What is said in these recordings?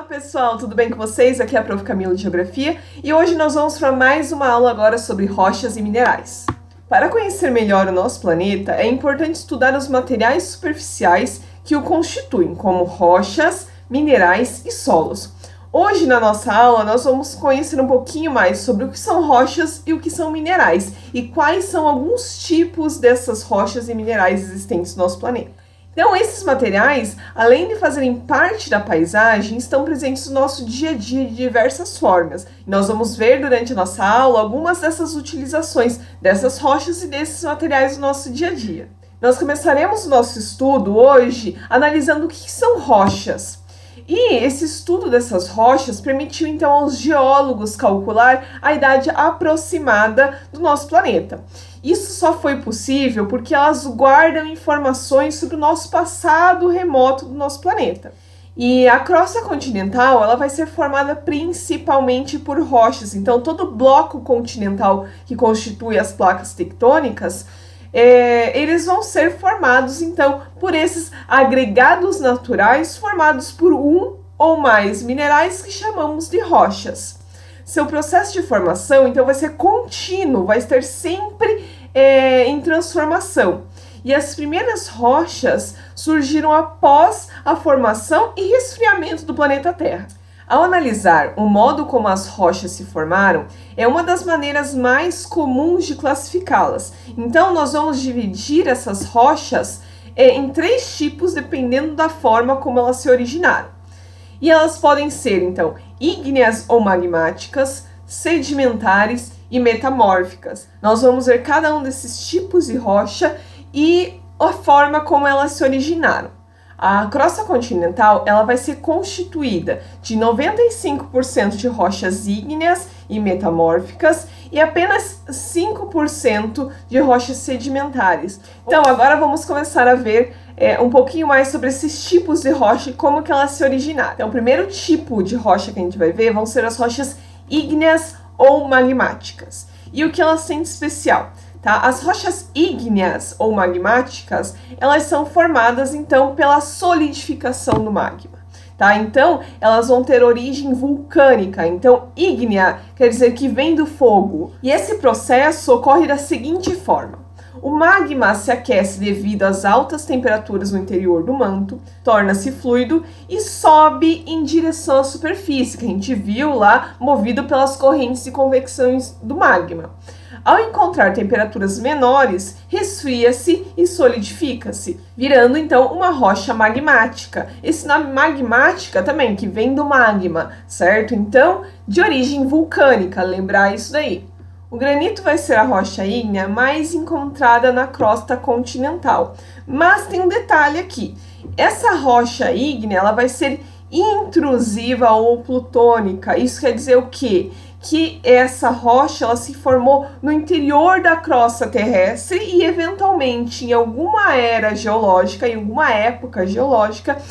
Olá pessoal, tudo bem com vocês? Aqui é a Prof. Camila de Geografia e hoje nós vamos para mais uma aula agora sobre rochas e minerais. Para conhecer melhor o nosso planeta, é importante estudar os materiais superficiais que o constituem, como rochas, minerais e solos. Hoje na nossa aula nós vamos conhecer um pouquinho mais sobre o que são rochas e o que são minerais e quais são alguns tipos dessas rochas e minerais existentes no nosso planeta. Então, esses materiais, além de fazerem parte da paisagem, estão presentes no nosso dia a dia de diversas formas. Nós vamos ver durante a nossa aula algumas dessas utilizações dessas rochas e desses materiais no nosso dia a dia. Nós começaremos o nosso estudo hoje analisando o que são rochas. E esse estudo dessas rochas permitiu então aos geólogos calcular a idade aproximada do nosso planeta. Isso só foi possível porque elas guardam informações sobre o nosso passado remoto do nosso planeta. E a crosta continental ela vai ser formada principalmente por rochas. Então todo o bloco continental que constitui as placas tectônicas eles vão ser formados, então, por esses agregados naturais formados por um ou mais minerais que chamamos de rochas. Seu processo de formação, então, vai ser contínuo, vai estar sempre em transformação. E as primeiras rochas surgiram após a formação e resfriamento do planeta Terra. Ao analisar o modo como as rochas se formaram, é uma das maneiras mais comuns de classificá-las. Então, nós vamos dividir essas rochas em três tipos, dependendo da forma como elas se originaram. E elas podem ser, então, ígneas ou magmáticas, sedimentares e metamórficas. Nós vamos ver cada um desses tipos de rocha e a forma como elas se originaram. A crosta continental ela vai ser constituída de 95% de rochas ígneas e metamórficas e apenas 5% de rochas sedimentares. Então agora vamos começar a ver um pouquinho mais sobre esses tipos de rocha e como que elas se originaram. Então o primeiro tipo de rocha que a gente vai ver vão ser as rochas ígneas ou magmáticas. E o que elas têm de especial? Tá? As rochas ígneas ou magmáticas, elas são formadas então pela solidificação do magma. Tá? Então, elas vão ter origem vulcânica. Então, ígnea quer dizer que vem do fogo. E esse processo ocorre da seguinte forma. O magma se aquece devido às altas temperaturas no interior do manto, torna-se fluido e sobe em direção à superfície, que a gente viu lá, movido pelas correntes de convecção do magma. Ao encontrar temperaturas menores, resfria-se e solidifica-se, virando então uma rocha magmática. Esse nome magmática também, que vem do magma, certo? Então, de origem vulcânica, lembrar isso daí. O granito vai ser a rocha ígnea mais encontrada na crosta continental. Mas tem um detalhe aqui. Essa rocha ígnea ela vai ser intrusiva ou plutônica. Isso quer dizer o quê? Que essa rocha ela se formou no interior da crosta terrestre e eventualmente em alguma era geológica, em alguma época geológica,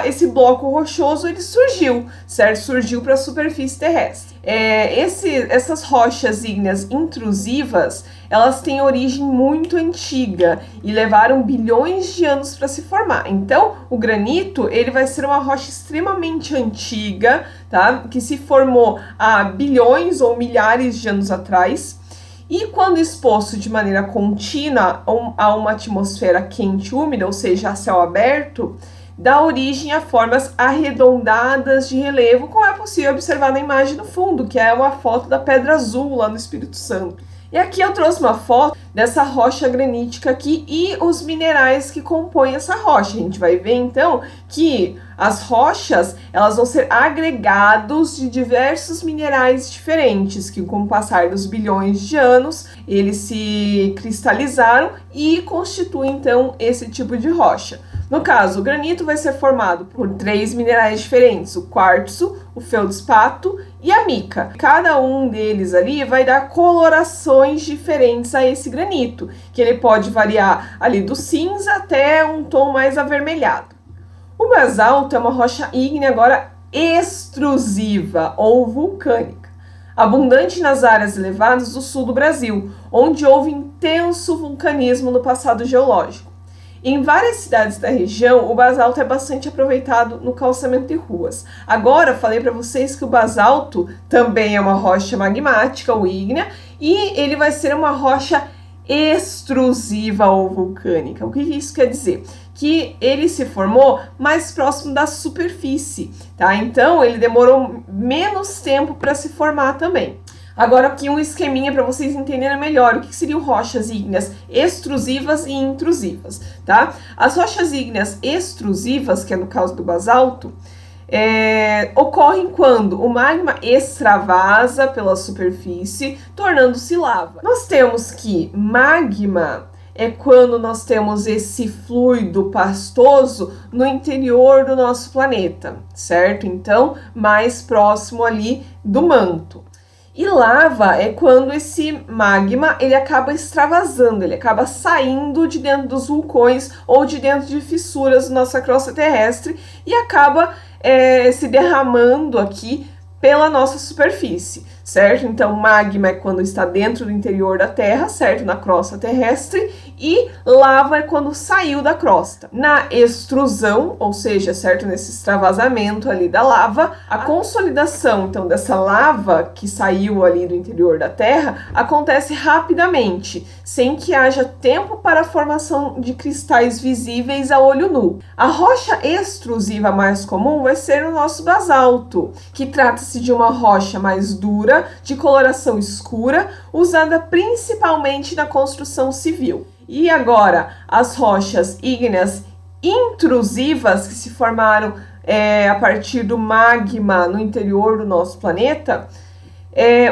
esse bloco rochoso ele surgiu, certo? Surgiu para a superfície terrestre. Essas rochas ígneas intrusivas, elas têm origem muito antiga e levaram bilhões de anos para se formar. Então, o granito ele vai ser uma rocha extremamente antiga, tá? Que se formou há bilhões ou milhares de anos atrás. E quando exposto de maneira contínua a uma atmosfera quente e úmida, ou seja, a céu aberto, dá origem a formas arredondadas de relevo, como é possível observar na imagem no fundo, que é uma foto da Pedra Azul, lá no Espírito Santo. E aqui eu trouxe uma foto dessa rocha granítica aqui e os minerais que compõem essa rocha. A gente vai ver então que as rochas elas vão ser agregados de diversos minerais diferentes, que com o passar dos bilhões de anos, eles se cristalizaram e constituem então esse tipo de rocha. No caso, o granito vai ser formado por 3 minerais diferentes, o quartzo, o feldspato e a mica. Cada um deles ali vai dar colorações diferentes a esse granito, que ele pode variar ali do cinza até um tom mais avermelhado. O basalto é uma rocha ígnea agora extrusiva ou vulcânica, abundante nas áreas elevadas do sul do Brasil, onde houve intenso vulcanismo no passado geológico. Em várias cidades da região, o basalto é bastante aproveitado no calçamento de ruas. Agora, falei para vocês que o basalto também é uma rocha magmática ou ígnea e ele vai ser uma rocha extrusiva ou vulcânica. O que isso quer dizer? Que ele se formou mais próximo da superfície, tá? Então, ele demorou menos tempo para se formar também. Agora aqui um esqueminha para vocês entenderem melhor o que seriam rochas ígneas extrusivas e intrusivas, tá? As rochas ígneas extrusivas, que é no caso do basalto, ocorrem quando o magma extravasa pela superfície, tornando-se lava. Nós temos que magma é quando nós temos esse fluido pastoso no interior do nosso planeta, certo? Então, mais próximo ali do manto. E lava é quando esse magma ele acaba extravasando, ele acaba saindo de dentro dos vulcões ou de dentro de fissuras da nossa crosta terrestre e acaba se derramando aqui pela nossa superfície, certo? Então, magma é quando está dentro do interior da Terra, certo? Na crosta terrestre, e lava é quando saiu da crosta. Na extrusão, ou seja, certo? Nesse extravasamento ali da lava, a consolidação, então, dessa lava que saiu ali do interior da Terra, acontece rapidamente, sem que haja tempo para a formação de cristais visíveis a olho nu. A rocha extrusiva mais comum vai ser o nosso basalto, que trata-se de uma rocha mais dura, de coloração escura, usada principalmente na construção civil. E agora, as rochas ígneas intrusivas que se formaram a partir do magma no interior do nosso planeta,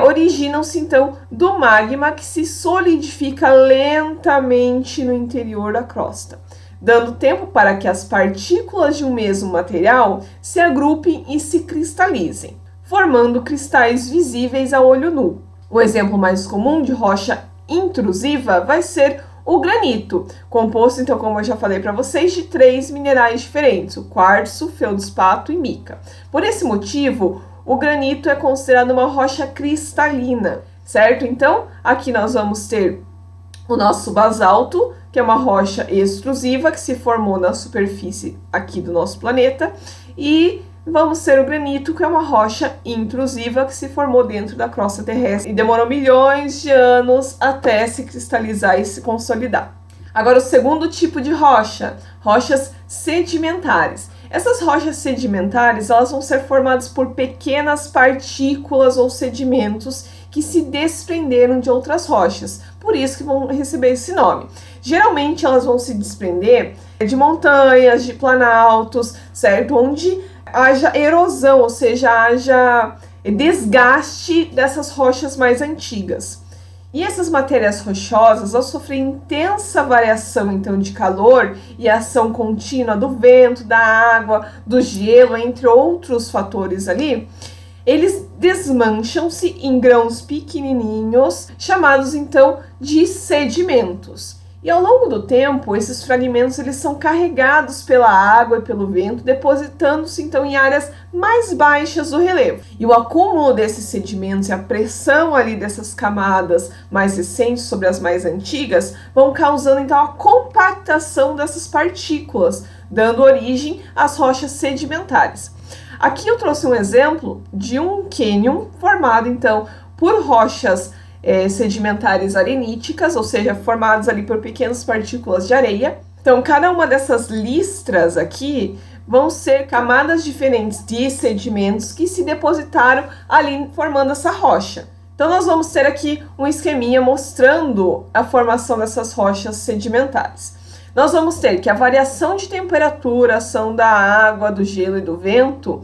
originam-se então do magma que se solidifica lentamente no interior da crosta, dando tempo para que as partículas de um mesmo material se agrupem e se cristalizem, formando cristais visíveis a olho nu. O exemplo mais comum de rocha intrusiva vai ser o granito, composto, então, como eu já falei para vocês, de 3 minerais diferentes, o quartzo, feldspato e mica. Por esse motivo, o granito é considerado uma rocha cristalina, certo? Então, aqui nós vamos ter o nosso basalto, que é uma rocha extrusiva que se formou na superfície aqui do nosso planeta, e vamos ter o granito, que é uma rocha intrusiva que se formou dentro da crosta terrestre e demorou milhões de anos até se cristalizar e se consolidar. Agora, o segundo tipo de rocha, rochas sedimentares. Essas rochas sedimentares, elas vão ser formadas por pequenas partículas ou sedimentos que se desprenderam de outras rochas, por isso que vão receber esse nome. Geralmente, elas vão se desprender de montanhas, de planaltos, certo? Onde haja erosão, ou seja, haja desgaste dessas rochas mais antigas. E essas matérias rochosas, ao sofrer intensa variação então de calor e ação contínua do vento, da água, do gelo, entre outros fatores ali, eles desmancham-se em grãos pequenininhos, chamados então de sedimentos. E ao longo do tempo, esses fragmentos eles são carregados pela água e pelo vento, depositando-se então em áreas mais baixas do relevo. E o acúmulo desses sedimentos e a pressão ali dessas camadas mais recentes sobre as mais antigas vão causando então a compactação dessas partículas, dando origem às rochas sedimentares. Aqui eu trouxe um exemplo de um cânion formado então por rochas sedimentares areníticas, ou seja, formados ali por pequenas partículas de areia. Então, cada uma dessas listras aqui vão ser camadas diferentes de sedimentos que se depositaram ali formando essa rocha. Então, nós vamos ter aqui um esqueminha mostrando a formação dessas rochas sedimentares. Nós vamos ter que a variação de temperatura, ação da água, do gelo e do vento,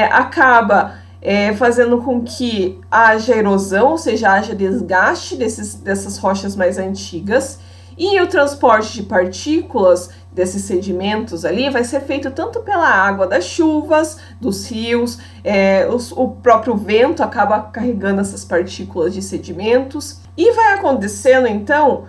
acaba fazendo com que haja erosão, ou seja, haja desgaste dessas rochas mais antigas, e o transporte de partículas desses sedimentos ali vai ser feito tanto pela água das chuvas, dos rios, o próprio vento acaba carregando essas partículas de sedimentos, e vai acontecendo então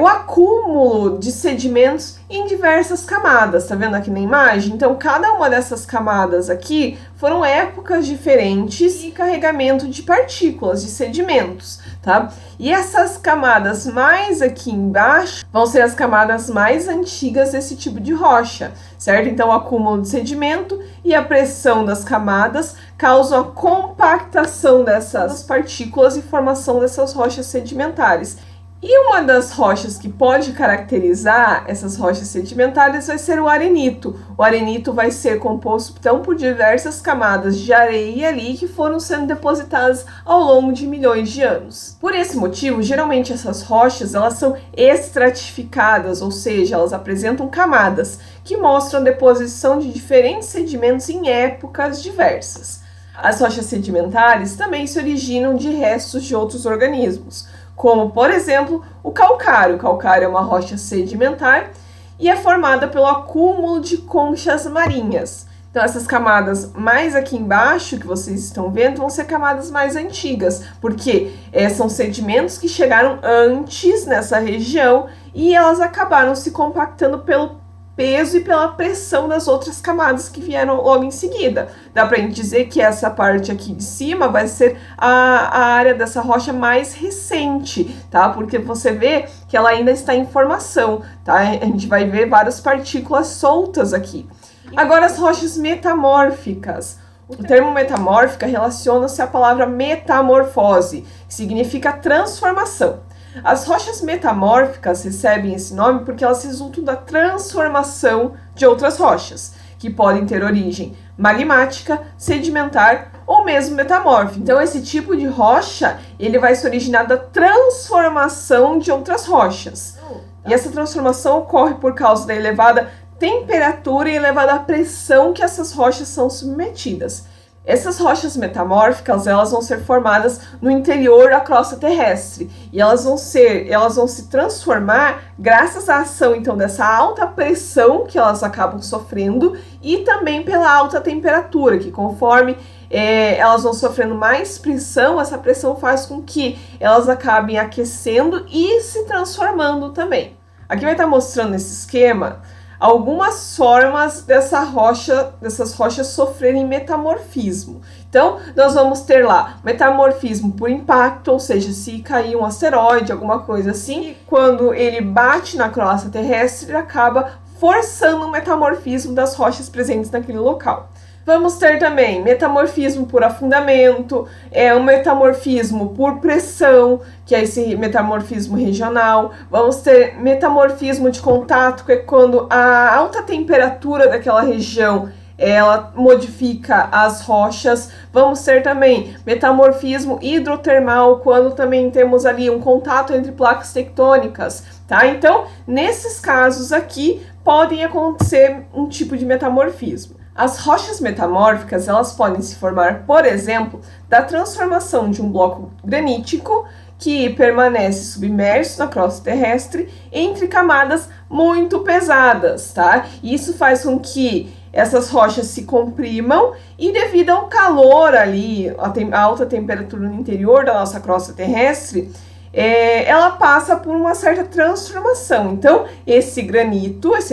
o acúmulo de sedimentos em diversas camadas, tá vendo aqui na imagem? Então, cada uma dessas camadas aqui foram épocas diferentes de carregamento de partículas, de sedimentos, tá? E essas camadas mais aqui embaixo vão ser as camadas mais antigas desse tipo de rocha, certo? Então, o acúmulo de sedimento e a pressão das camadas causam a compactação dessas partículas e formação dessas rochas sedimentares. E uma das rochas que pode caracterizar essas rochas sedimentares vai ser o arenito. O arenito vai ser composto, então, por diversas camadas de areia ali que foram sendo depositadas ao longo de milhões de anos. Por esse motivo, geralmente essas rochas elas são estratificadas, ou seja, elas apresentam camadas que mostram a deposição de diferentes sedimentos em épocas diversas. As rochas sedimentares também se originam de restos de outros organismos, como, por exemplo, o calcário. O calcário é uma rocha sedimentar e é formada pelo acúmulo de conchas marinhas. Então, essas camadas mais aqui embaixo que vocês estão vendo vão ser camadas mais antigas, porque são sedimentos que chegaram antes nessa região e elas acabaram se compactando pelo peso e pela pressão das outras camadas que vieram logo em seguida. Dá pra gente dizer que essa parte aqui de cima vai ser a área dessa rocha mais recente, tá? Porque você vê que ela ainda está em formação, tá? A gente vai ver várias partículas soltas aqui. Agora, as rochas metamórficas. O termo metamórfica relaciona-se à palavra metamorfose, que significa transformação. As rochas metamórficas recebem esse nome porque elas resultam da transformação de outras rochas, que podem ter origem magmática, sedimentar ou mesmo metamórfica. Então, esse tipo de rocha, ele vai se originar da transformação de outras rochas. E essa transformação ocorre por causa da elevada temperatura e elevada pressão que essas rochas são submetidas. Essas rochas metamórficas, elas vão ser formadas no interior da crosta terrestre e elas vão se transformar graças à ação, então, dessa alta pressão que elas acabam sofrendo e também pela alta temperatura, que conforme elas vão sofrendo mais pressão, essa pressão faz com que elas acabem aquecendo e se transformando também. Aqui vai estar mostrando nesse esquema algumas formas dessas rochas sofrerem metamorfismo. Então, nós vamos ter lá metamorfismo por impacto, ou seja, se cair um asteroide, alguma coisa assim, quando ele bate na crosta terrestre, ele acaba forçando o metamorfismo das rochas presentes naquele local. Vamos ter também metamorfismo por afundamento, um metamorfismo por pressão, que é esse metamorfismo regional. Vamos ter metamorfismo de contato, que é quando a alta temperatura daquela região ela modifica as rochas. Vamos ter também metamorfismo hidrotermal, quando também temos ali um contato entre placas tectônicas, tá? Então, nesses casos aqui, podem acontecer um tipo de metamorfismo. As rochas metamórficas, elas podem se formar, por exemplo, da transformação de um bloco granítico que permanece submerso na crosta terrestre entre camadas muito pesadas, tá? Isso faz com que essas rochas se comprimam e, devido ao calor ali, a alta temperatura no interior da nossa crosta terrestre, ela passa por uma certa transformação. Então, esse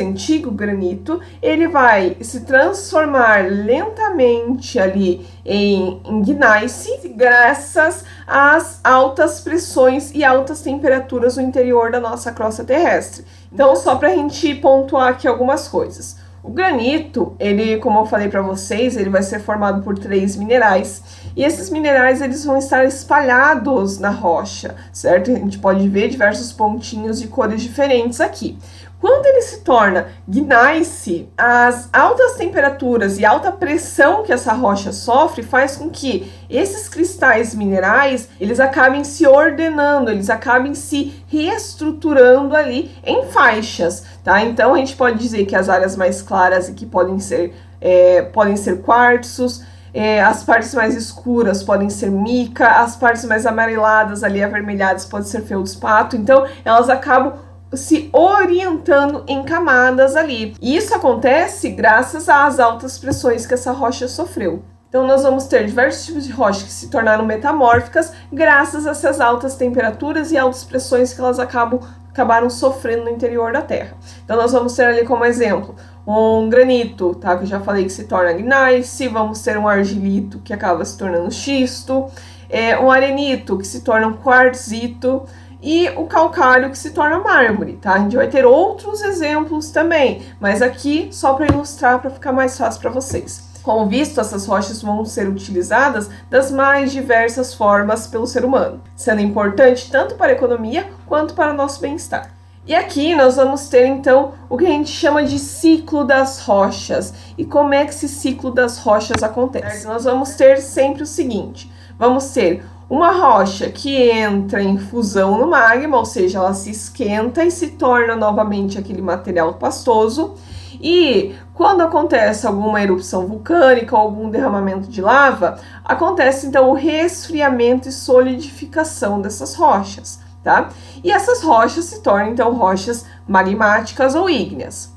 antigo granito, ele vai se transformar lentamente ali em gneiss, graças às altas pressões e altas temperaturas no interior da nossa crosta terrestre. Então, só para a gente pontuar aqui algumas coisas. O granito, ele, como eu falei para vocês, ele vai ser formado por 3 minerais. E esses minerais, eles vão estar espalhados na rocha, certo? A gente pode ver diversos pontinhos de cores diferentes aqui. Quando ele se torna gneiss, as altas temperaturas e alta pressão que essa rocha sofre faz com que esses cristais minerais, eles acabem se ordenando, eles acabem se reestruturando ali em faixas, tá? Então, a gente pode dizer que as áreas mais claras aqui podem ser quartzos, as partes mais escuras podem ser mica, as partes mais amareladas ali, avermelhadas, podem ser feldspato. Então, elas acabam se orientando em camadas ali. E isso acontece graças às altas pressões que essa rocha sofreu. Então, nós vamos ter diversos tipos de rochas que se tornaram metamórficas graças a essas altas temperaturas e altas pressões que elas acabaram sofrendo no interior da Terra. Então, nós vamos ter ali como exemplo um granito, tá? Que eu já falei que se torna gneiss. Vamos ter um argilito que acaba se tornando xisto. um arenito, que se torna um quartzito, e o calcário, que se torna mármore, tá? A gente vai ter outros exemplos também, mas aqui só para ilustrar, para ficar mais fácil para vocês. Como visto, essas rochas vão ser utilizadas das mais diversas formas pelo ser humano, sendo importante tanto para a economia quanto para o nosso bem-estar. E aqui nós vamos ter então o que a gente chama de ciclo das rochas. E como é que esse ciclo das rochas acontece? Nós vamos ter sempre o seguinte: vamos ter uma rocha que entra em fusão no magma, ou seja, ela se esquenta e se torna novamente aquele material pastoso. E quando acontece alguma erupção vulcânica ou algum derramamento de lava, acontece então o resfriamento e solidificação dessas rochas, tá? E essas rochas se tornam então rochas magmáticas ou ígneas.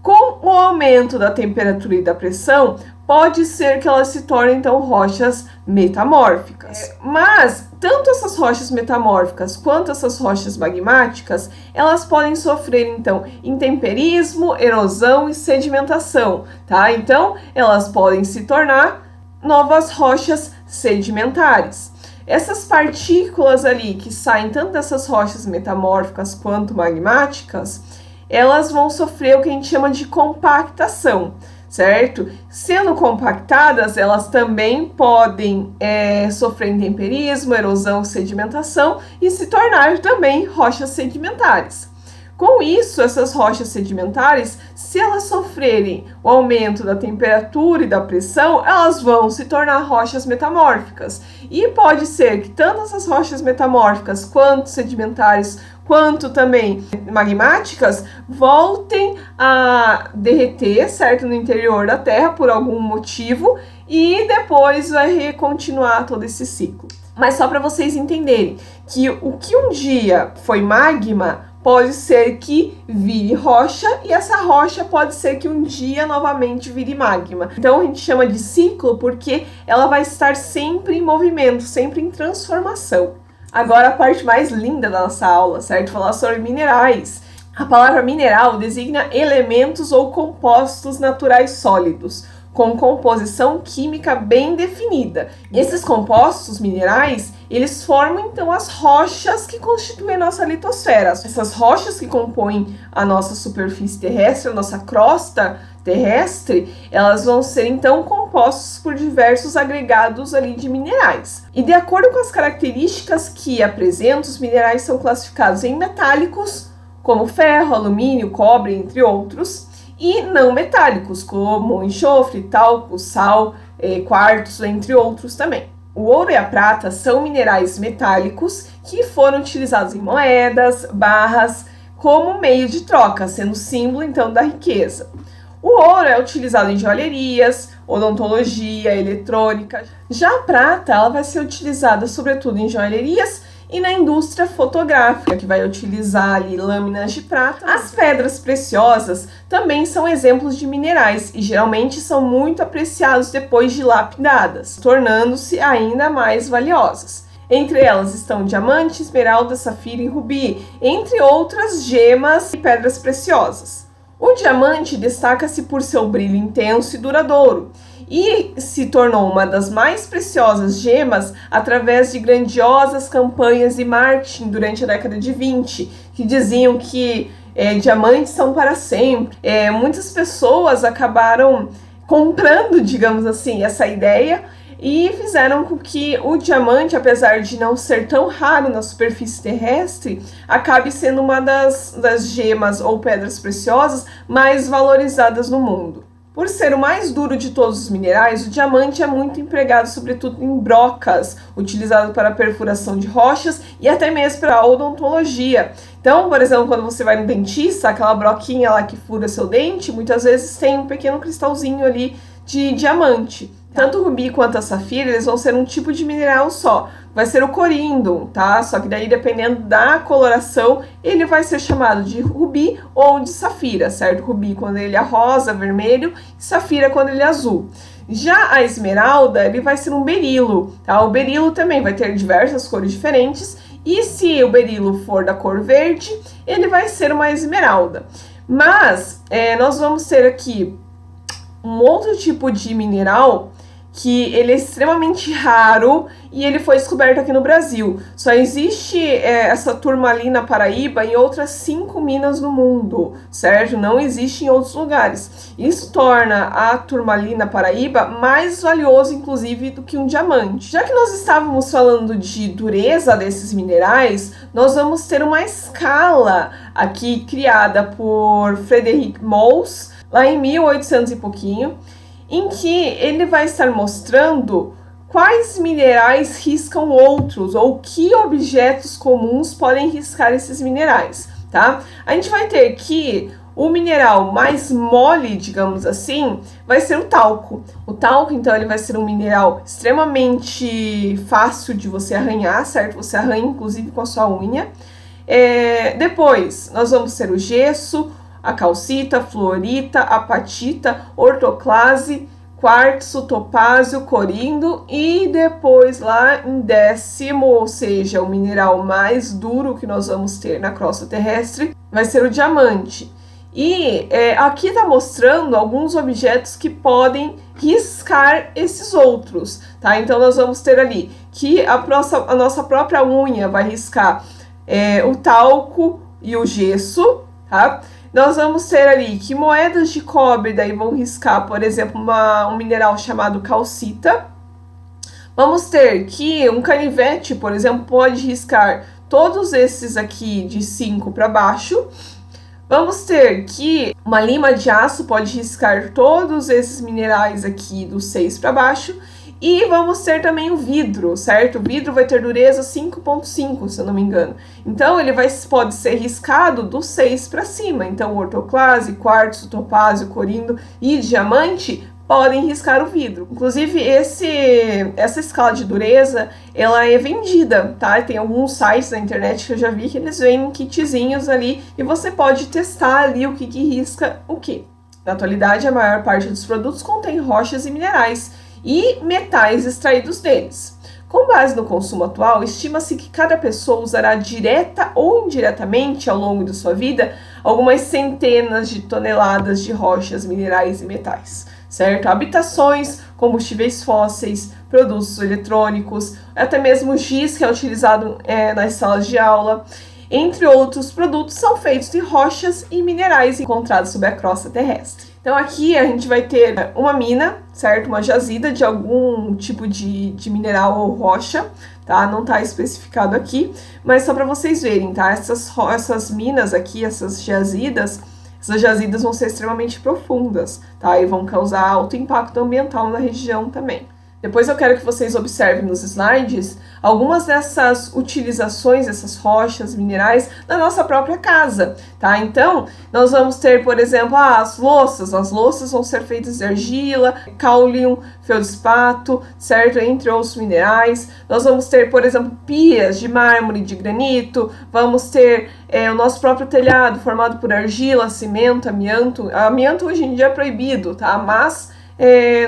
Com o aumento da temperatura e da pressão, pode ser que elas se tornem então rochas metamórficas. Mas tanto essas rochas metamórficas quanto essas rochas magmáticas, elas podem sofrer então intemperismo, erosão e sedimentação, tá? Então, elas podem se tornar novas rochas sedimentares. Essas partículas ali que saem tanto dessas rochas metamórficas quanto magmáticas, elas vão sofrer o que a gente chama de compactação, certo? Sendo compactadas, elas também podem sofrer intemperismo, erosão, sedimentação e se tornar também rochas sedimentares. Com isso, essas rochas sedimentares, se elas sofrerem o aumento da temperatura e da pressão, elas vão se tornar rochas metamórficas. E pode ser que tanto essas rochas metamórficas quanto sedimentares, quanto também magmáticas, voltem a derreter, certo, no interior da Terra por algum motivo e depois vai continuar todo esse ciclo. Mas só para vocês entenderem que o que um dia foi magma pode ser que vire rocha e essa rocha pode ser que um dia novamente vire magma. Então a gente chama de ciclo porque ela vai estar sempre em movimento, sempre em transformação. Agora a parte mais linda da nossa aula, certo? Falar sobre minerais. A palavra mineral designa elementos ou compostos naturais sólidos, com composição química bem definida. Esses compostos minerais, eles formam então as rochas que constituem a nossa litosfera. Essas rochas que compõem a nossa superfície terrestre, a nossa crosta terrestre, elas vão ser então compostos por diversos agregados ali de minerais. E de acordo com as características que apresentam, os minerais são classificados em metálicos, como ferro, alumínio, cobre, entre outros, e não metálicos, como enxofre, talco, sal, quartzo, entre outros também. O ouro e a prata são minerais metálicos que foram utilizados em moedas, barras, como meio de troca, sendo símbolo então da riqueza. O ouro é utilizado em joalherias, odontologia, eletrônica. Já a prata, ela vai ser utilizada sobretudo em joalherias e na indústria fotográfica, que vai utilizar ali lâminas de prata. As pedras preciosas também são exemplos de minerais e geralmente são muito apreciados depois de lapidadas, tornando-se ainda mais valiosas. Entre elas estão diamante, esmeralda, safira e rubi, entre outras gemas e pedras preciosas. O diamante destaca-se por seu brilho intenso e duradouro, e se tornou uma das mais preciosas gemas através de grandiosas campanhas de marketing durante a década de 20, que diziam que diamantes são para sempre. Muitas pessoas acabaram comprando, digamos assim, essa ideia e fizeram com que o diamante, apesar de não ser tão raro na superfície terrestre, acabe sendo uma das gemas ou pedras preciosas mais valorizadas no mundo. Por ser o mais duro de todos os minerais, o diamante é muito empregado sobretudo em brocas, utilizado para perfuração de rochas e até mesmo para a odontologia. Então, por exemplo, quando você vai no dentista, aquela broquinha lá que fura seu dente, muitas vezes tem um pequeno cristalzinho ali de diamante. Tanto o rubi quanto a safira, eles vão ser um tipo de mineral só. Vai ser o coríndon, tá? Só que daí, dependendo da coloração, ele vai ser chamado de rubi ou de safira, certo? Rubi quando ele é rosa, vermelho, e safira quando ele é azul. Já a esmeralda, ele vai ser um berilo, tá? O berilo também vai ter diversas cores diferentes, e se o berilo for da cor verde, ele vai ser uma esmeralda. Mas, nós vamos ter aqui um outro tipo de mineral que ele é extremamente raro e ele foi descoberto aqui no Brasil. Só existe essa turmalina paraíba em outras 5 minas no mundo, certo? Não existe em outros lugares. Isso torna a turmalina paraíba mais valioso, inclusive, do que um diamante. Já que nós estávamos falando de dureza desses minerais, nós vamos ter uma escala aqui criada por Frederic Mohs, lá em 1800 e pouquinho, em que ele vai estar mostrando quais minerais riscam outros, ou que objetos comuns podem riscar esses minerais, tá? A gente vai ter que o mineral mais mole, digamos assim, vai ser o talco. O talco, então, ele vai ser um mineral extremamente fácil de você arranhar, certo? Você arranha, inclusive, com a sua unha. Depois, nós vamos ter o gesso, a calcita, a fluorita, a apatita, ortoclase, quartzo, topázio, corindo e depois lá em 10º, ou seja, o mineral mais duro que nós vamos ter na crosta terrestre, vai ser o diamante. E aqui está mostrando alguns objetos que podem riscar esses outros, tá? Então nós vamos ter ali que a nossa própria unha vai riscar o talco e o gesso, tá? Nós vamos ter ali que moedas de cobre daí vão riscar, por exemplo, um mineral chamado calcita. Vamos ter que um canivete, por exemplo, pode riscar todos esses aqui de 5 para baixo. Vamos ter que uma lima de aço pode riscar todos esses minerais aqui do 6 para baixo. E vamos ter também o vidro, certo? O vidro vai ter dureza 5,5, se eu não me engano. Então, ele pode ser riscado do 6 para cima. Então, ortoclase, quartzo, topázio, corindo e diamante podem riscar o vidro. Inclusive, essa escala de dureza, ela é vendida, tá? Tem alguns sites na internet que eu já vi que eles vendem kitzinhos ali e você pode testar ali o que risca o que. Na atualidade, a maior parte dos produtos contém rochas e minerais e metais extraídos deles. Com base no consumo atual, estima-se que cada pessoa usará direta ou indiretamente ao longo de sua vida algumas centenas de toneladas de rochas, minerais e metais, certo? Habitações, combustíveis fósseis, produtos eletrônicos, até mesmo giz que é utilizado nas salas de aula, entre outros produtos, são feitos de rochas e minerais encontrados sob a crosta terrestre. Então aqui a gente vai ter uma mina, certo? Uma jazida de algum tipo de mineral ou rocha, tá? Não tá especificado aqui, mas só para vocês verem, tá? Essas minas aqui, essas jazidas vão ser extremamente profundas, tá? E vão causar alto impacto ambiental na região também. Depois eu quero que vocês observem nos slides algumas dessas utilizações, dessas rochas, minerais, na nossa própria casa, tá? Então, nós vamos ter, por exemplo, as louças vão ser feitas de argila, cáulium, feldspato, certo? Entre outros minerais. Nós vamos ter, por exemplo, pias de mármore, de granito, vamos ter o nosso próprio telhado formado por argila, cimento, amianto. Amianto hoje em dia é proibido, tá? Mas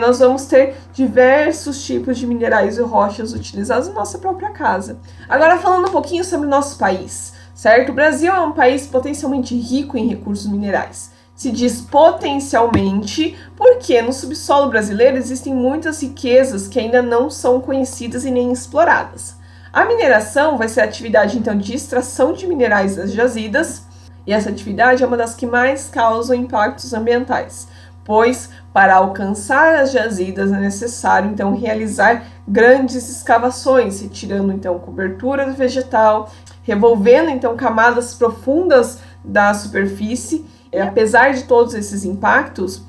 nós vamos ter diversos tipos de minerais e rochas utilizados na nossa própria casa. Agora, falando um pouquinho sobre o nosso país, certo? O Brasil é um país potencialmente rico em recursos minerais. Se diz potencialmente porque no subsolo brasileiro existem muitas riquezas que ainda não são conhecidas e nem exploradas. A mineração vai ser a atividade, então, de extração de minerais das jazidas, e essa atividade é uma das que mais causam impactos ambientais, pois para alcançar as jazidas é necessário, então, realizar grandes escavações, retirando, então, cobertura vegetal, revolvendo, então, camadas profundas da superfície. Apesar de todos esses impactos,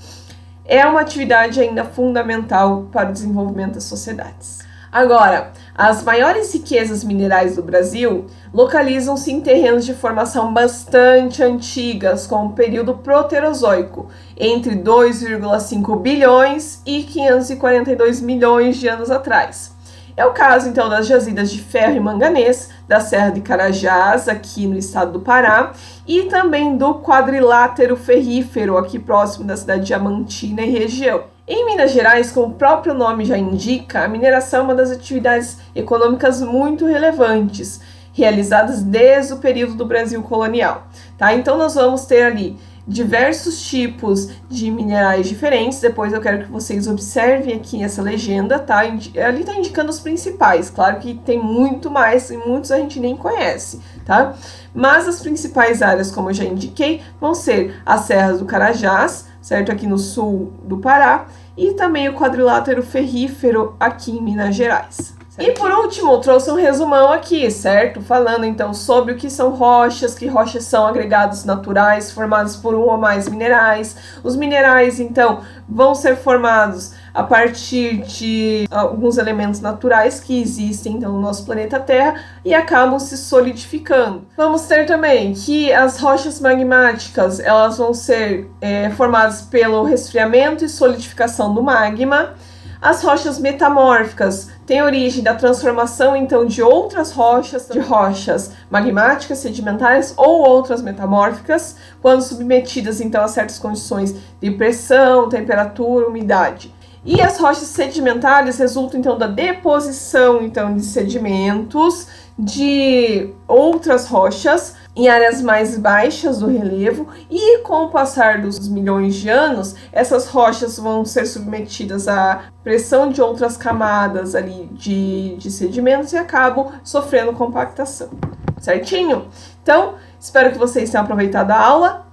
é uma atividade ainda fundamental para o desenvolvimento das sociedades. Agora, as maiores riquezas minerais do Brasil localizam-se em terrenos de formação bastante antigas, como o período Proterozoico, entre 2,5 bilhões e 542 milhões de anos atrás. É o caso, então, das jazidas de ferro e manganês, da Serra de Carajás, aqui no estado do Pará, e também do quadrilátero ferrífero, aqui próximo da cidade de Diamantina e região. Em Minas Gerais, como o próprio nome já indica, a mineração é uma das atividades econômicas muito relevantes, realizadas desde o período do Brasil colonial, tá? Então nós vamos ter ali diversos tipos de minerais diferentes. Depois eu quero que vocês observem aqui essa legenda, tá? Ali tá indicando os principais. Claro que tem muito mais e muitos a gente nem conhece, tá? Mas as principais áreas, como eu já indiquei, vão ser as serras do Carajás, certo? Aqui no sul do Pará, e também o quadrilátero ferrífero aqui em Minas Gerais. E por último, eu trouxe um resumão aqui, certo? Falando então sobre o que são rochas, que rochas são agregados naturais formados por um ou mais minerais. Os minerais, então, vão ser formados a partir de alguns elementos naturais que existem então, no nosso planeta Terra e acabam se solidificando. Vamos ter também que as rochas magmáticas, elas vão ser formadas pelo resfriamento e solidificação do magma. As rochas metamórficas têm origem da transformação, então, de outras rochas, de rochas magmáticas, sedimentares ou outras metamórficas, quando submetidas, então, a certas condições de pressão, temperatura, umidade. E as rochas sedimentares resultam, então, da deposição, então, de sedimentos de outras rochas em áreas mais baixas do relevo, e com o passar dos milhões de anos, essas rochas vão ser submetidas à pressão de outras camadas ali de sedimentos e acabam sofrendo compactação, certinho? Então, espero que vocês tenham aproveitado a aula.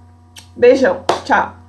Beijão, tchau!